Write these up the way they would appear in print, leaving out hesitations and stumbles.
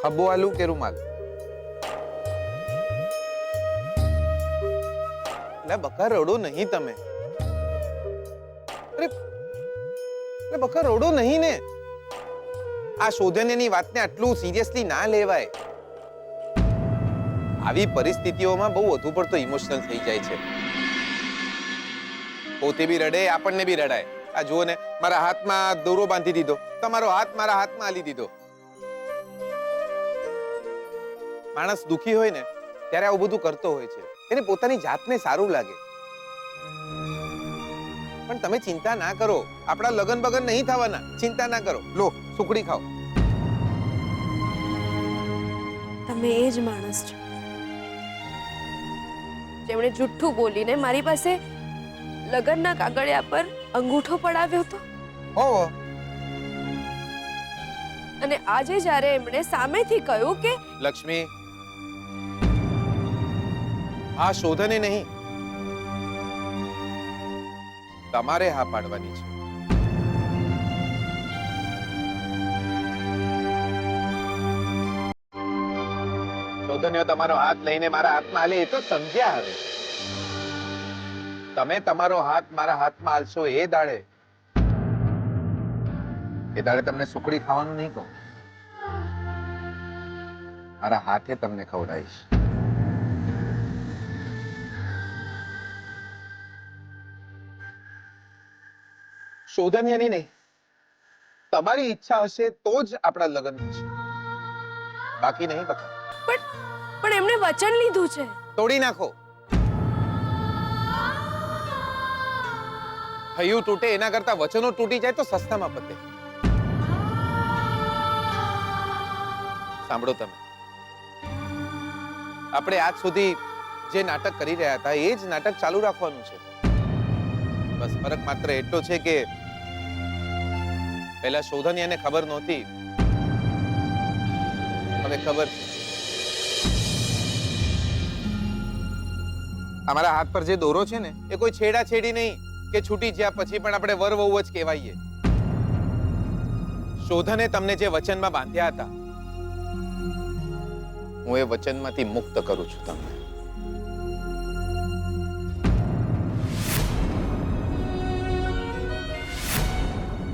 ખબ્બો આલુ કે રૂમાલ? લે બકા રડો નહીં તમે. અરે બકા રડો નહીં ને. આ શોધનની વાતને આટલું સિરિયસલી ના લેવાય. આવી પરિસ્થિતિઓમાં બહુ વધુ પડતો ઇમોશનલ થઈ જાય છે. પોતે બી રડે, આપણને બી રડાય. આ જુઓ ને, મારા હાથમાં દોરો બાંધી દીધો, તમારો હાથ મારા હાથમાં આલી દીધો. માણસ દુખી હોય ને ત્યારે આવું બધું કરતો હોય છે. એને પોતાની જાતને સારું લાગે. પણ તમે ચિંતા ના કરો, આપણા લગન બગન નહીં થવાના. ચિંતા ના કરો. લો સુકડી ખાઓ. તમે એ જ માણસ છો જેમણે જુઠ્ઠું બોલીને મારી પાસે લગનના કાગળિયા પર અંગૂઠો પડાવ્યો હતો. ઓહો. અને આજે જ્યારે એમણે સામેથી કહ્યું કે લક્ષ્મી, આ શોધને નહીં, તમારે હા પાડવાની છે. શોધનીઓ તમારો હાથ લઈને મારા હાથમાં આલે એ તો સમજ્યા. હવે તમે તમારો હાથ મારા હાથમાં આલશો એ દાડે તમને સુકડી ખાવાનું નહીં કહું, મારા હાથે તમને ખવડાવીશ. શોધનીયની નહીં, તમારી ઈચ્છા હશે તો જ આપણા લગ્ન થશે, બાકી નહીં. બકા પણ એમણે વચન લીધું છે. તોડી નાખો. હૈયું તૂટે એના કરતા વચનો તૂટી જાય તો સસ્તામાં પતે. સાંભળો તમે, આપણે આજ સુધી જે નાટક કરી રહ્યા હતા એ જ નાટક ચાલુ રાખવાનું છે. બસ ફરક માત્ર એટલો છે કે પહેલા શોધનીયાને ખબર નહોતી, હવે ખબર છે. અમારા હાથ પર જે દોરો છે ને એ કોઈ છેડા છેડી નહીં કે છૂટી જ્યાં પછી પણ આપણે વર વહુ જ કહેવાઈએ. શોધને તમને જે વચનમાં બાંધ્યા હતા હું એ વચનમાંથી મુક્ત કરું છું તમને.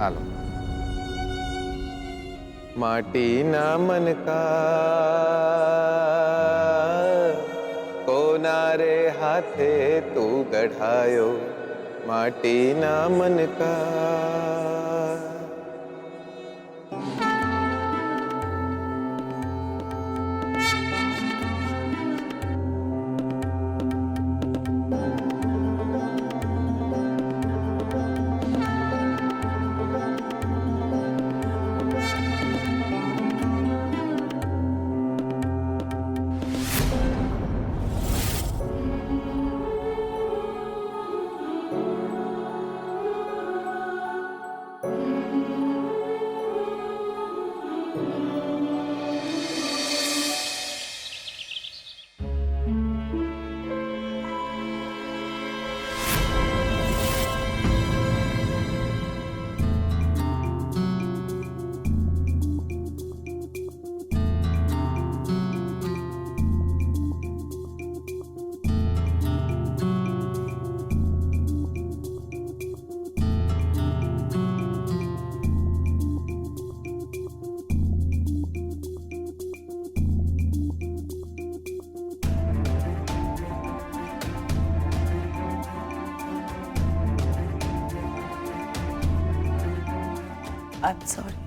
હાલો. માટીના મનકા કોના રે હાથે તું ગઢાયો, માટીના મનકા. I'm sorry.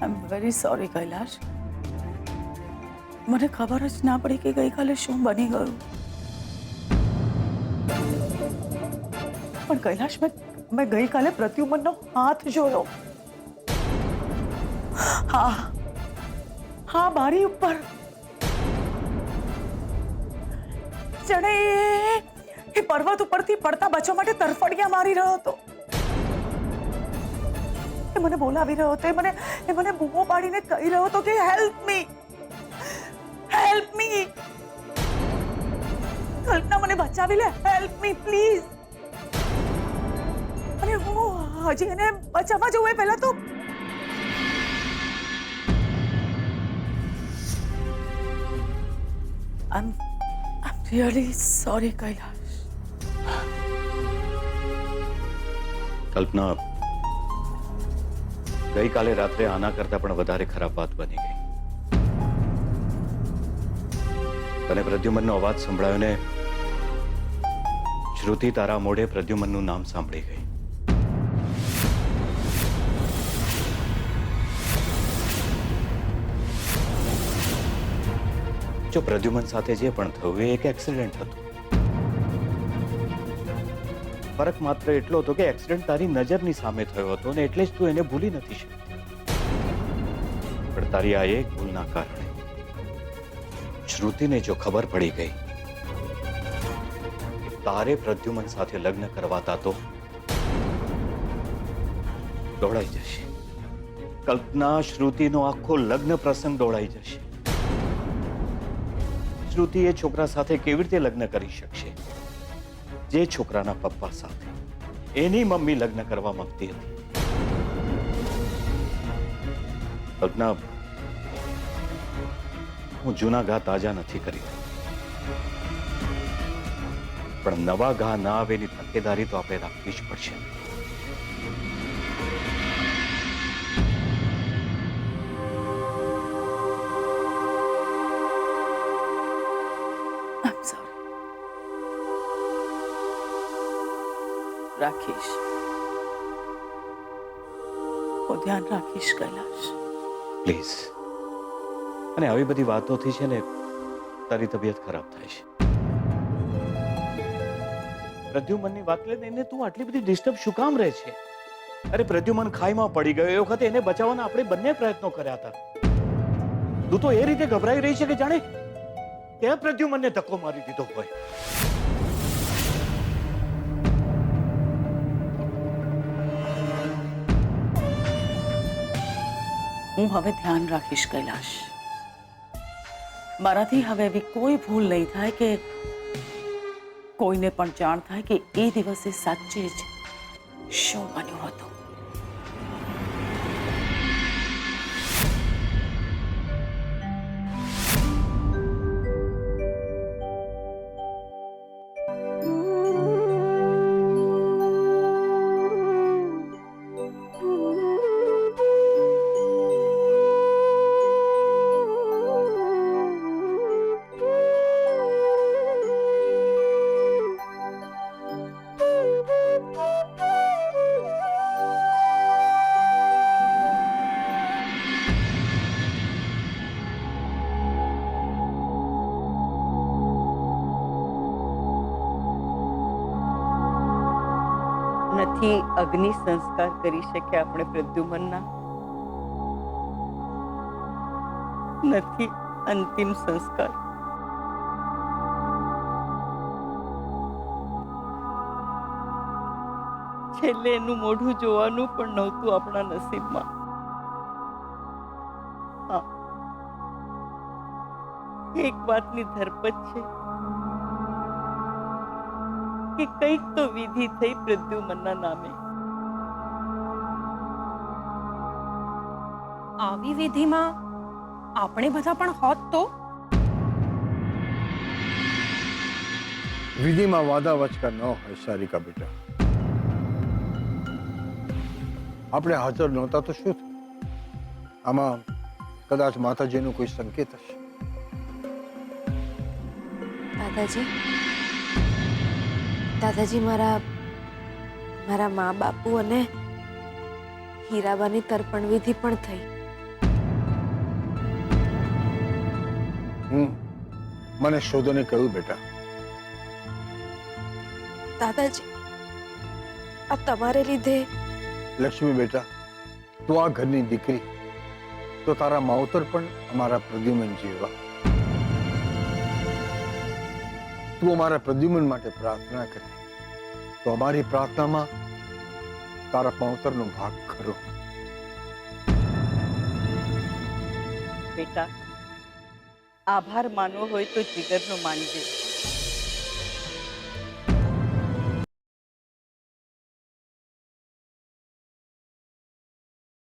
I'm very sorry, Kailash. મને ખબર જ ના પડી કે ગઈકાલે શું બની ગયું. પણ કૈલાશ, મેં ગઈકાલે પ્રત્યુમનનો હાથ જોયો. હા, બારી ઉપર. જાણે એ પર્વત ઉપરથી પડતા બચવા માટે તરફડિયા મારી રહ્યો હતો. એ મને બોલાવી રહ્યો હતો, એ મને બૂમો પાડીને કહી રહ્યો હતો કે હેલ્પ મી. કલ્પના, મને બચાવી લે, હેલ્પ મી પ્લીઝ. અને હું હજી એને બચાવવા જવું એ પહેલા તો I'm really sorry, કૈલાશ. કલ્પના, ગઈકાલે રાત્રે આના કરતા પણ વધારે ખરાબ વાત બની ગઈ. તને પ્રદ્યુમનનો અવાજ સંભળાયો ને શ્રુતિ તારા મોઢે પ્રદ્યુમનનું નામ સાંભળી ગઈ. જો પ્રદ્યુમન સાથે જે પણ થયું એ એક એક્સિડન્ટ હતું. ફરક માત્ર એટલો હતો કે એક્સિડન્ટ તારી નજરની સામે થયો હતો ને એટલે જ તું એને ભૂલી નથી શકતી. પણ તારી આ એક ભૂલના કારણે શ્રુતિને જો ખબર પડી ગઈ કે તારે પ્રદ્યુમન સાથે લગ્ન કરવાતા તો દોડાઈ જશે. કલ્પના, શ્રુતિનો આખો લગ્ન પ્રસંગ દોડાઈ જશે. શ્રુતિ એ છોકરા સાથે કેવી રીતે લગ્ન કરી શકશે જે છોકરાના પપ્પા સાથે એની મમ્મી લગ્ન કરવા માંગતી હતી? કલ્પના, હું જૂના ઘા તાજા નથી કરી રહ્યો, પણ નવા ઘા ના આવે એની તકેદારી તો આપણે રાખવી જ પડશે. I'm sorry. રાખીશ. હું ધ્યાન રાખીશ, કૈલાશ. પ્લીઝ. અને આવી બધી વાતોથી છે ને તારી તબિયત ખરાબ થાય છે. પ્રદ્યુમનની વાત લઈને એને તું આટલી બધી ડિસ્ટર્બ શું કામ રહે છે? અરે પ્રદ્યુમન ખાઈમાં પડી ગયો એ વખતે એને બચાવવાના આપણે બંને પ્રયત્નો કર્યા હતા. તું તો એ રીતે ગભરાઈ રહી છે કે જાણે તે પ્રદ્યુમનને ધક્કો મારી દીધો હોય. હું હવે ધ્યાન રાખીશ, કૈલાશ. મારાથી હવે એવી કોઈ ભૂલ નહીં થાય કે કોઈને પણ જાણ થાય કે એ દિવસે સાચે જ શું બન્યું હતું. નથી અગ્નિ સંસ્કાર કરી શક્યા આપણે પ્રદ્યુમનના, નથી અંતિમ સંસ્કાર. છેલ્લે એનું મોઢું જોવાનું પણ નહોતું આપણા નસીબમાં. હા, એક વાતની ધરપત છે કે કંઈક તો વિધિ થઈ પ્રદ્યુમનના નામે. આવી વિધિમાં આપણે બધા પણ હોત તો? વિધિમાં વાદા વચકા ન હોય સારિકા બેટા. આપણે હાજર નહોતા તો શું થયું? આમાં કદાચ માતાજીનો કોઈ સંકેત હશે. દાદાજી, મારા મા બાપુ અને હીરાબાની તર્પણ વિધિ પણ થઈ. મને શોધોને કહ્યું બેટા. દાદાજી, આ તમારે લીધે. લક્ષ્મી બેટા, તું આ ઘરની દીકરી, તો તારા માવતર પણ અમારા પ્રદ્યુમન જેવા. તું અમારા પ્રદ્યુમન માટે પ્રાર્થના કરે તો અમારી પ્રાર્થનામાં તારા માવતરનો ભાગ ખરો. બેટા, આભાર માનવો હોય તો જીગરનો માનજે.